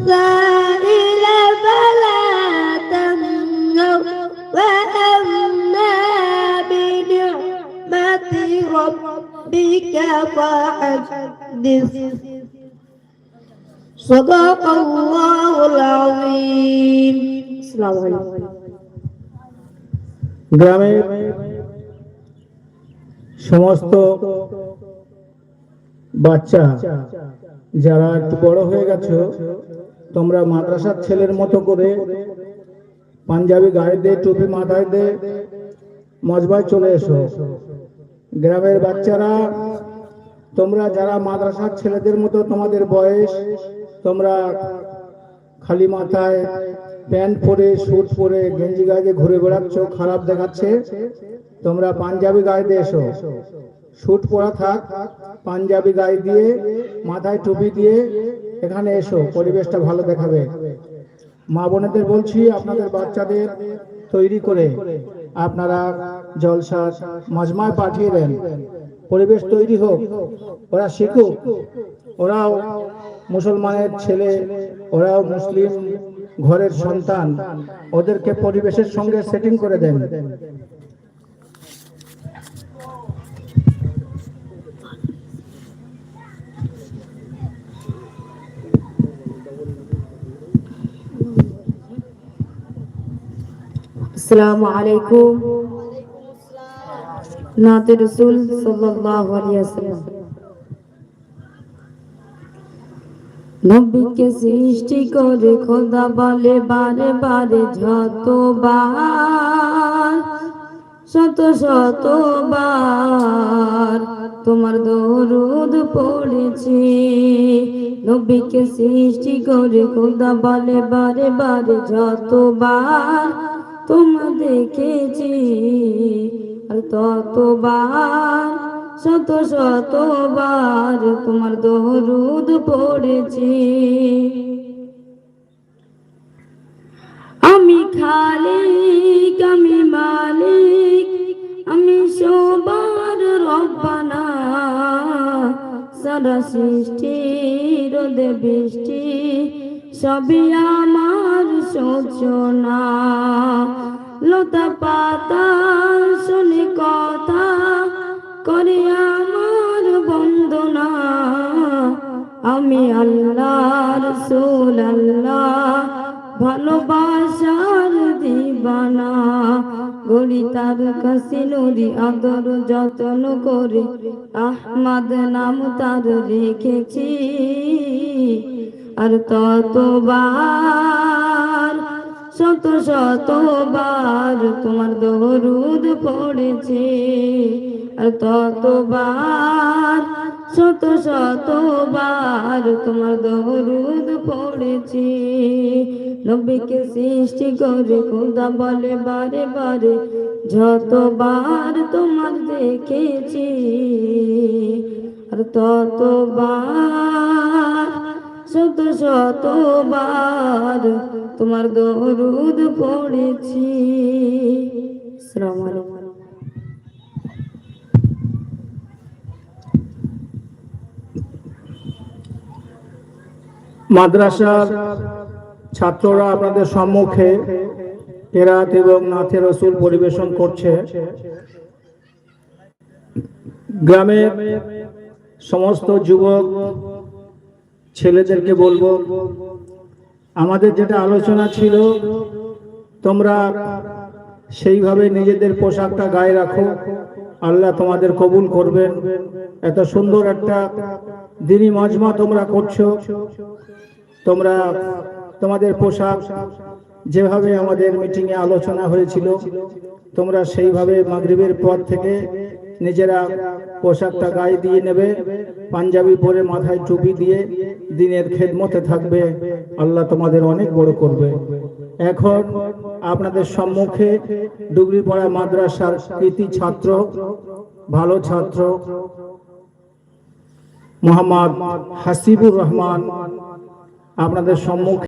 السائل فلا تنهر وأما بنعمة ربك فحدث صدق الله العظيم. السلام عليكم. গ্রামের সমস্ত বাচ্চা যারা একটু বড় হয়ে গেছো, তোমরা মাদ্রাসার ছেলের মতো করে পাঞ্জাবি গায়ে দে, টুপি মাথায় দে, মজবায় চলে এসো। গ্রামের বাচ্চারা, তোমরা যারা মাদ্রাসার ছেলেদের মতো তোমাদের বয়স, তোমরা খালি মাথায় প্যান্ট পরে, স্যুট পরে, গেঞ্জি গায়ে ঘুরে বেড়াচ্ছ, খারাপ দেখাচ্ছে। তোমরা পাঞ্জাবি গায়ে দিয়ে এসো। স্যুট পরা থাক, পাঞ্জাবি গায়ে দিয়ে, মাথায় টুপি দিয়ে এখানে এসো, পরিবেশটা ভালো দেখাবে। মা বোনেদের বলছি, আপনাদের বাচ্চাদের তৈরি করে আপনারা জলসা মজমায় পাঠিয়ে দেন, পরিবেশ তৈরি হোক, ওরা শিখুক। ওরাও মুসলমানের ছেলে, ওরাও মুসলিম ঘরের সন্তান, ওদেরকে পরিবেশের সঙ্গে সেটিং করে দেন। السلام عليكم. नाते रसूल सल्लल्लाहु अलैहि वसल्लम। নবীকে সৃষ্টি করে খোদা বলে বারে বারে যতবার, শত শতবার তোমার দরুদ পড়েছি। নবীকে সৃষ্টি করে খোদা বলে বারে বারে যতবার তোমার দেখেছি, আর ততবার শত শতবার তোমার দরুদ পড়েছি। আমি খালিক, আমি মালিক, আমি সবার রব্বানা, সারা সৃষ্টির রোদে বৃষ্টি সবই আমার সূচনা। লতা পাতা শুনে কথা করে আমার বন্দনা, আমি আল্লাহ রাসূল আল্লাহ ভালোবাসার দিবানা। গড়ি তার কাছে নুরি আদর যত্ন করে, আহমদ নাম তার রেখেছি, আর ততবার শত শতবার তোমার দরুদ পড়েছে, আর ততবার শত শতবার তোমার দরুদ পড়েছি। নবীকে সৃষ্টি করে খোদা বলে বারে বারে যতবার তোমার দেখেছি, আর ততবার শত শতবার তোমার দরুদ পড়েছি। আসসালামু আলাইকুম। মাদ্রাসার ছাত্ররা আপনাদের সম্মুখে কেরাত এবং নাতে রসুল পরিবেশন করছে। গ্রামের সমস্ত যুবক ছেলেদেরকে বলবো, আমাদের যেটা আলোচনা ছিল তোমরা সেইভাবে নিজেদের পোশাকটা গায়ে রাখো, আল্লাহ তোমাদের কবুল করবেন। এত সুন্দর একটা দিনী মজমা তোমরা করছো, তোমরা তোমাদের পোশাক যেভাবে আমাদের মিটিংয়ে আলোচনা হয়েছিল তোমরা সেইভাবে মাগরিবের পর থেকে নিজেরা পোশাকটা গায়ে দিয়ে নেবে, পাঞ্জাবি পরে মাথায় টুপি দিয়ে দিনের খেদমতে থাকবে, আল্লাহ তোমাদের অনেক বড় করবে। এখন আপনাদের সম্মুখে ডুগরিপাড়া মাদ্রাসার কৃতি ছাত্র, ভালো ছাত্র মোহাম্মদ হাসিবুর রহমান আপনাদের সম্মুখে